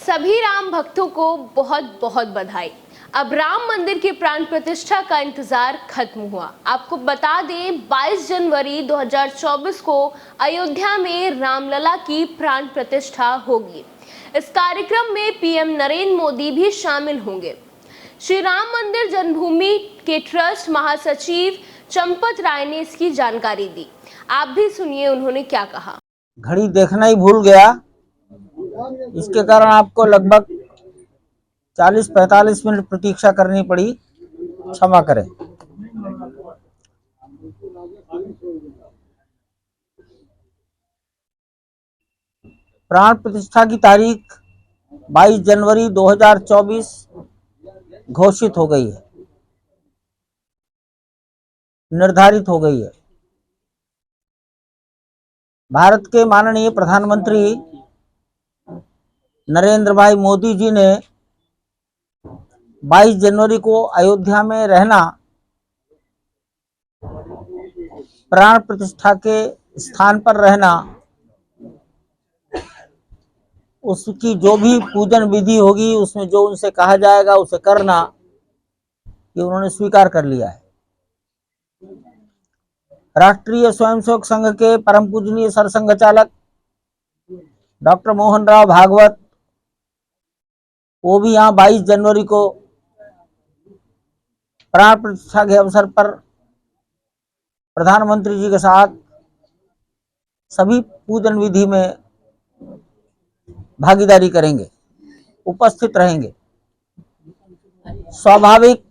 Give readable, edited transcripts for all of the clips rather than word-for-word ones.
सभी राम भक्तों को बहुत बहुत बधाई। अब राम मंदिर की प्राण प्रतिष्ठा का इंतजार खत्म हुआ। आपको बता दें 22 जनवरी 2024 को अयोध्या में रामलला की प्राण प्रतिष्ठा होगी। इस कार्यक्रम में पीएम नरेंद्र मोदी भी शामिल होंगे। श्री राम मंदिर जन्मभूमि के ट्रस्ट महासचिव चंपत राय ने इसकी जानकारी दी। आप भी सुनिए उन्होंने क्या कहा। घड़ी देखना ही भूल गया, इसके कारण आपको लगभग 40-45 मिनट प्रतीक्षा करनी पड़ी, क्षमा करें। प्राण प्रतिष्ठा की तारीख 22 जनवरी 2024 घोषित हो गई है, निर्धारित हो गई है। भारत के माननीय प्रधानमंत्री नरेंद्र भाई मोदी जी ने 22 जनवरी को अयोध्या में रहना, प्राण प्रतिष्ठा के स्थान पर रहना, उसकी जो भी पूजन विधि होगी उसमें जो उनसे कहा जाएगा उसे करना, ये उन्होंने स्वीकार कर लिया है। राष्ट्रीय स्वयंसेवक संघ के परम पूजनीय सरसंघ चालक डॉक्टर मोहन राव भागवत, वो भी यहाँ 22 जनवरी को प्राण प्रतिष्ठा के अवसर पर प्रधानमंत्री जी के साथ सभी पूजन विधि में भागीदारी करेंगे, उपस्थित रहेंगे। स्वाभाविक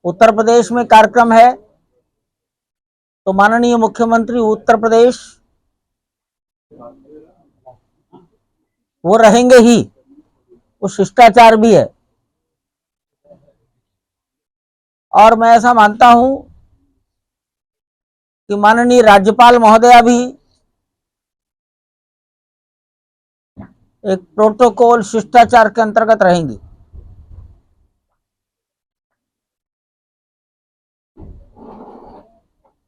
उत्तर प्रदेश में कार्यक्रम है तो माननीय मुख्यमंत्री उत्तर प्रदेश वो रहेंगे ही, वो शिष्टाचार भी है। और मैं ऐसा मानता हूं कि माननीय राज्यपाल महोदया भी एक प्रोटोकॉल शिष्टाचार के अंतर्गत रहेंगी।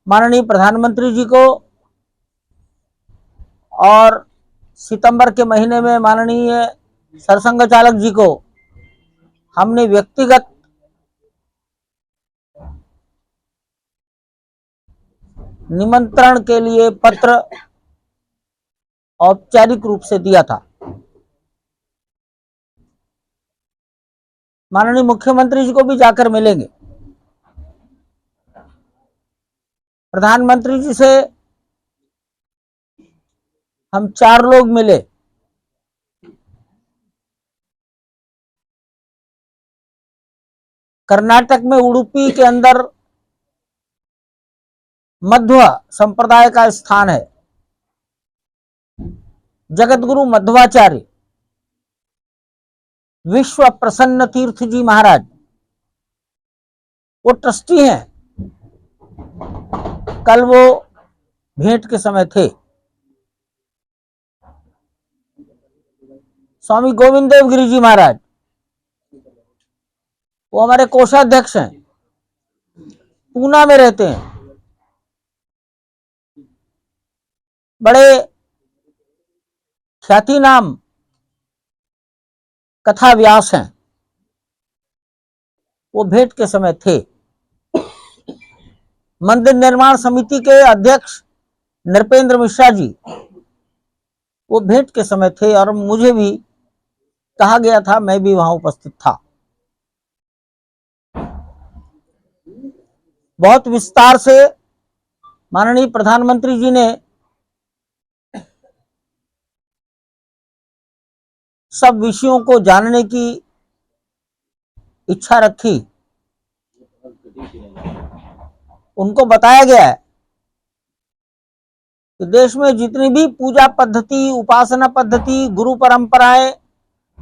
माननीय प्रधानमंत्री जी को और सितंबर के महीने में माननीय सरसंघ चालक जी को हमने व्यक्तिगत निमंत्रण के लिए पत्र औपचारिक रूप से दिया था। माननीय मुख्यमंत्री जी को भी जाकर मिलेंगे। प्रधानमंत्री जी से हम 4 लोग मिले। कर्नाटक में उडुपी के अंदर मध्व संप्रदाय का स्थान है। जगतगुरु मध्वाचार्य विश्व प्रसन्न तीर्थ जी महाराज वो ट्रस्टी हैं। कल वो भेंट के समय थे। स्वामी गोविंद देव गिरी जी महाराज वो हमारे कोषाध्यक्ष हैं, पूना में रहते हैं, बड़े ख्याति नाम कथा व्यास हैं, वो भेंट के समय थे। मंदिर निर्माण समिति के अध्यक्ष नृपेंद्र मिश्रा जी वो भेंट के समय थे और मुझे भी कहा गया था, मैं भी वहां उपस्थित था। बहुत विस्तार से माननीय प्रधानमंत्री जी ने सब विषयों को जानने की इच्छा रखी। उनको बताया गया है कि देश में जितनी भी पूजा पद्धति, उपासना पद्धति, गुरु परंपराएं,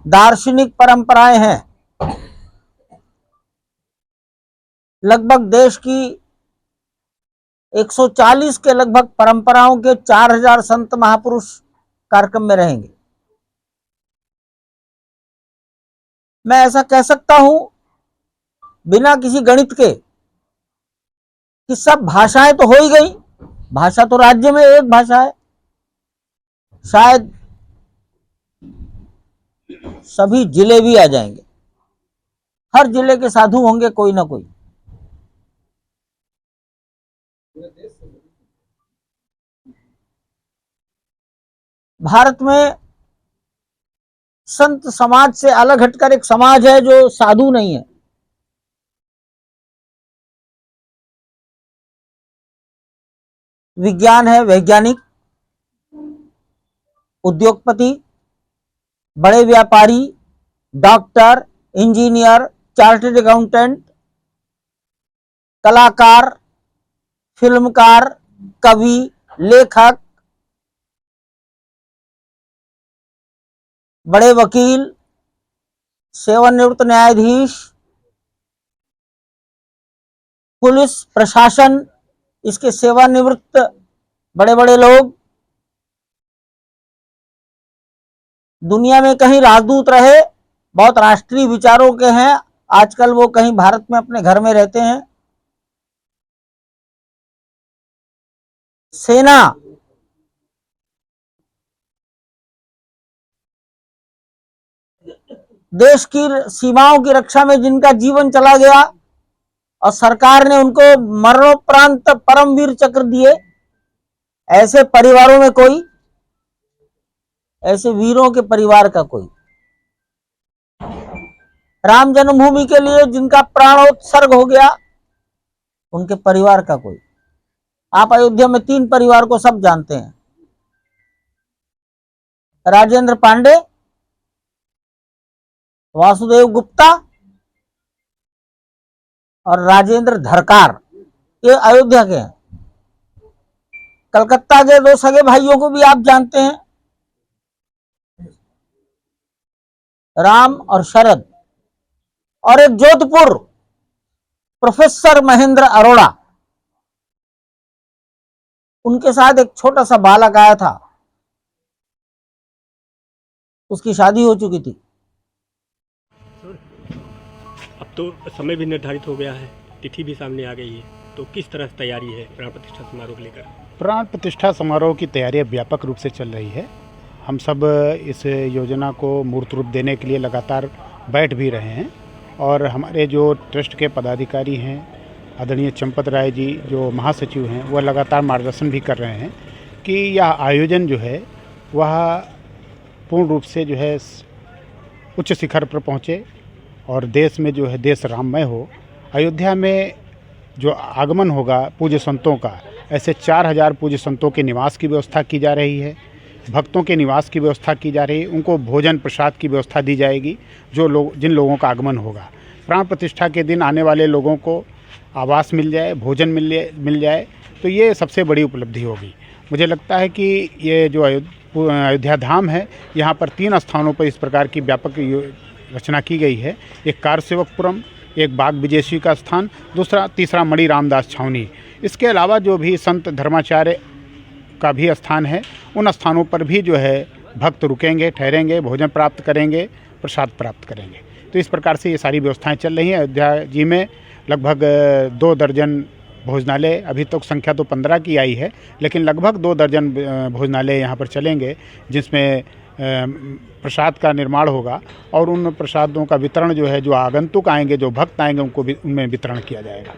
दार्शनिक परंपराएं हैं, लगभग देश की 140 के लगभग परंपराओं के 4000 संत महापुरुष कार्यक्रम में रहेंगे। मैं ऐसा कह सकता हूं बिना किसी गणित के कि सब भाषाएं तो हो ही गई। भाषा तो राज्य में एक भाषा है, शायद सभी जिले भी आ जाएंगे। हर जिले के साधु होंगे कोई ना कोई। भारत में संत समाज से अलग हटकर एक समाज है जो साधु नहीं है। विज्ञान है, वैज्ञानिक, उद्योगपति, बड़े व्यापारी, डॉक्टर, इंजीनियर, चार्टर्ड अकाउंटेंट, कलाकार, फिल्मकार, कवि, लेखक, बड़े वकील, सेवानिवृत्त न्यायाधीश, पुलिस प्रशासन, इसके सेवानिवृत्त बड़े बड़े लोग, दुनिया में कहीं राजदूत रहे, बहुत राष्ट्रीय विचारों के हैं, आजकल वो कहीं भारत में अपने घर में रहते हैं। सेना, देश की सीमाओं की रक्षा में जिनका जीवन चला गया और सरकार ने उनको मरणोपरांत परमवीर चक्र दिए, ऐसे परिवारों में कोई, ऐसे वीरों के परिवार का कोई, राम जन्मभूमि के लिए जिनका प्राणोत्सर्ग हो गया, उनके परिवार का कोई। आप अयोध्या में 3 परिवार को सब जानते हैं, राजेंद्र पांडे, वासुदेव गुप्ता और राजेंद्र धरकार, ये अयोध्या के हैं। कलकत्ता के 2 सगे भाइयों को भी आप जानते हैं, राम और शरद। और एक जोधपुर, प्रोफेसर महेंद्र अरोड़ा, उनके साथ एक छोटा सा बालक आया था, उसकी शादी हो चुकी थी। अब तो समय भी निर्धारित हो गया है, तिथि भी सामने आ गई है, तो किस तरह से तैयारी है प्राण प्रतिष्ठा समारोह को लेकर? प्राण प्रतिष्ठा समारोह की तैयारियां व्यापक रूप से चल रही है। हम सब इस योजना को मूर्त रूप देने के लिए लगातार बैठ भी रहे हैं और हमारे जो ट्रस्ट के पदाधिकारी हैं, आदरणीय चंपत राय जी जो महासचिव हैं, वह लगातार मार्गदर्शन भी कर रहे हैं कि यह आयोजन जो है वह पूर्ण रूप से जो है उच्च शिखर पर पहुँचे और देश में जो है देश राममय हो। अयोध्या में जो आगमन होगा पूज्य संतों का, ऐसे 4000 पूज्य संतों के निवास की व्यवस्था की जा रही है, भक्तों के निवास की व्यवस्था की जा रही है, उनको भोजन प्रसाद की व्यवस्था दी जाएगी। जिन लोगों का आगमन होगा, प्राण प्रतिष्ठा के दिन आने वाले लोगों को आवास मिल जाए, भोजन मिल जाए, तो ये सबसे बड़ी उपलब्धि होगी। मुझे लगता है कि ये जो अयोध्या धाम है, यहाँ पर 3 स्थानों पर इस प्रकार की व्यापक रचना की गई है। एक कारसेवकपुरम, एक बाग विजयसी का स्थान, तीसरा मणि रामदास छावनी। इसके अलावा जो भी संत धर्माचार्य का भी स्थान है, उन स्थानों पर भी जो है भक्त रुकेंगे, ठहरेंगे, भोजन प्राप्त करेंगे, प्रसाद प्राप्त करेंगे। तो इस प्रकार से ये सारी व्यवस्थाएं चल रही हैं। अयोध्या जी में लगभग 2 दर्जन भोजनालय, अभी तक संख्या तो 15 की आई है, लेकिन लगभग 2 दर्जन भोजनालय यहाँ पर चलेंगे, जिसमें प्रसाद का निर्माण होगा और उन प्रसादों का वितरण जो है, जो आगंतुक आएंगे, जो भक्त आएंगे, उनको भी उनमें वितरण किया जाएगा।